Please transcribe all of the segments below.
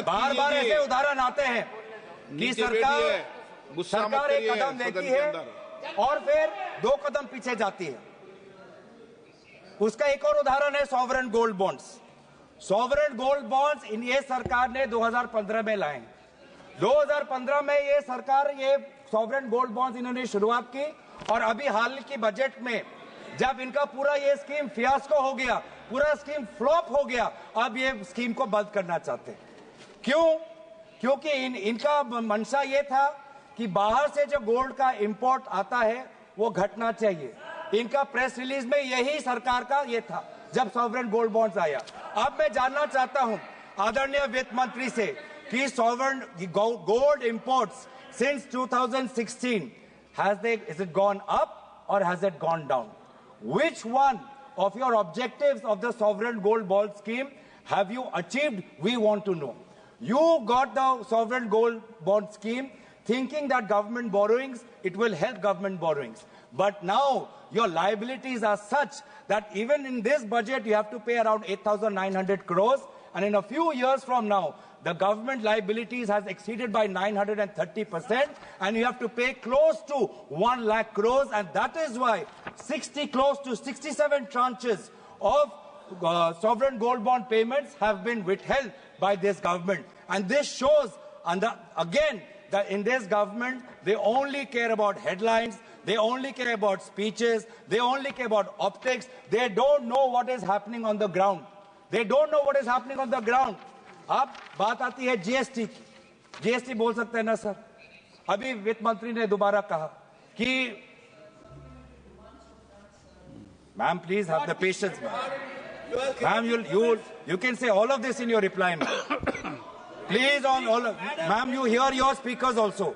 बार बार ऐसे उदाहरण आते हैं कि सरकार एक कदम लेती है और फिर 2 कदम पीछे जाती है। उसका एक और उदाहरण है sovereign gold bonds. Sovereign gold bonds ये सरकार ने 2015 में लाए। 2015 में ये सरकार ये सॉवरेन गोल्ड बॉन्ड्स इन्होंने शुरुआत की और अभी हाल की बजट में जब इनका पूरा ये स्कीम फियास्को हो गया, पूरा स्कीम फ्लॉप हो गया, अब ये स्कीम को बंद करना चाहते हैं। क्यों? क्योंकि इनका मंशा ये था कि बाहर से जो गोल्ड का इंपोर्ट आता है वो घटना चाहिए। इनका प्रेस रिलीज में यही सरकार का ये था जब सॉवरेन गोल्ड बॉन्ड्स आया। अब मैं जानना चाहता हूं आदरणीय वित्त मंत्री से कि sovereign gold imports since 2016 is it gone up or has it gone down? Which one of your objectives of the sovereign gold bond scheme have you achieved? We want to know. You got the sovereign gold bond scheme thinking that government borrowings, it will help government borrowings. But now your liabilities are such that even in this budget you have to pay around 8,900 crores, and in a few years from now the government liabilities has exceeded by 930%, and you have to pay close to 1 lakh crores, and that is why close to 67 tranches of sovereign gold bond payments have been withheld by this government. And this shows, again, that in this government they only care about headlines, they only care about speeches, they only care about optics. They don't know what is happening on the ground. They don't know what is happening on the ground. अब बात आती है GST की। GST बोल सकते हैं ना sir? अभी वित्त मंत्री ने दोबारा कहा कि ma'am please have the patience ma'am, you can say all of this in your reply, ma'am. Please, on all of, ma'am, you hear your speakers also.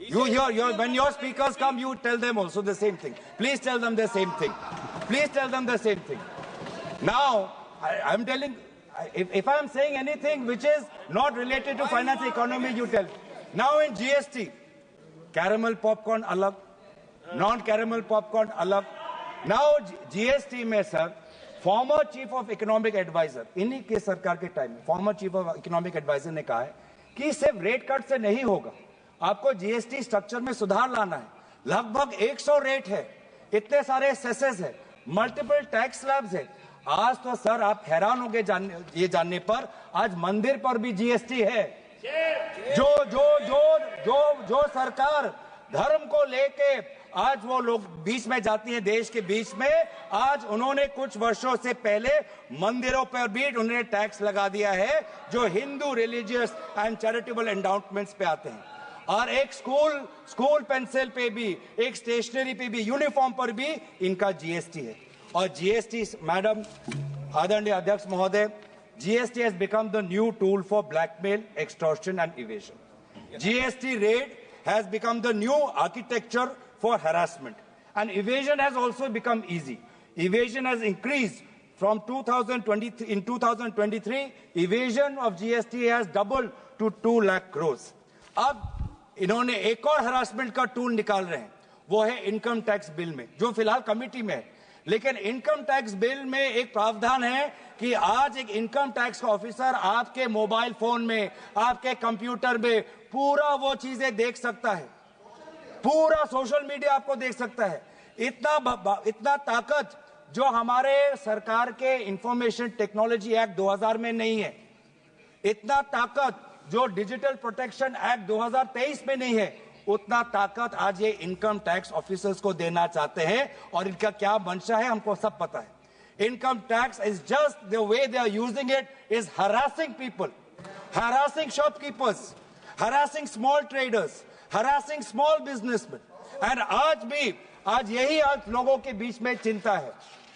You hear when your speakers come, you tell them also the same thing. Please tell them the same thing. Please tell them the same thing. Now I'm telling, if I'm saying anything which is not related to finance economy, you tell. Now in GST, caramel popcorn alag, non-caramel popcorn alag. Now GST में sir former chief of economic adviser, इन्हीं के सरकार के time में former chief of economic adviser ने कहा है कि सिर्फ रेट कट से नहीं होगा, आपको जीएसटी स्ट्रक्चर में सुधार लाना है। लगभग 100 रेट है, इतने सारे सेसेस है, मल्टीपल टैक्स स्लैब्स है। आज तो सर आप हैरान होंगे ये जानने पर, आज मंदिर पर भी जीएसटी है। जो सरकार धर्म को लेके आज वो लोग बीच में जाती है, देश के बीच में, आज उन्होंने कुछ वर्षों से पहले मंदिरों पर भी उन्होंने टैक्स लगा दिया है जो Hindu religious and charitable endowments पे आते हैं। और एक स्कूल पेंसिल पे भी, एक स्टेशनरी पे भी, यूनिफॉर्म पर भी इनका जीएसटी है। और जीएसटी, मैडम आदरणीय अध्यक्ष महोदय, GST has become the new tool for blackmail, extortion and evasion. GST rate has become the new architecture for harassment, and evasion has also become easy. Evasion has increased from 2023. In 2023, evasion of GST has doubled to 2 lakh crores. अब इन्होंने एक और harassment का tool निकाल रहे हैं, वो है इनकम टैक्स बिल में, जो फिलहाल कमिटी में है। लेकिन इनकम टैक्स बिल में एक प्रावधान है कि आज एक इनकम टैक्स का ऑफिसर आपके मोबाइल फोन में, आपके कंप्यूटर में पूरा वो चीजें देख सकता है, पूरा सोशल मीडिया आपको देख सकता है। इतना ताकत जो हमारे सरकार के इंफॉर्मेशन टेक्नोलॉजी एक्ट 2000 में नहीं है, इतना ताकत जो डिजिटल प्रोटेक्शन एक्ट 2023 में नहीं है, उतना ताकत आज ये इनकम टैक्स ऑफिसर्स को देना चाहते हैं। और इनका क्या मंशा है हमको सब पता है। Income tax is just the way they are using it is harassing people, harassing shopkeepers, harassing small traders, harassing small businessmen, and आज यही आज लोगों के बीच में चिंता है।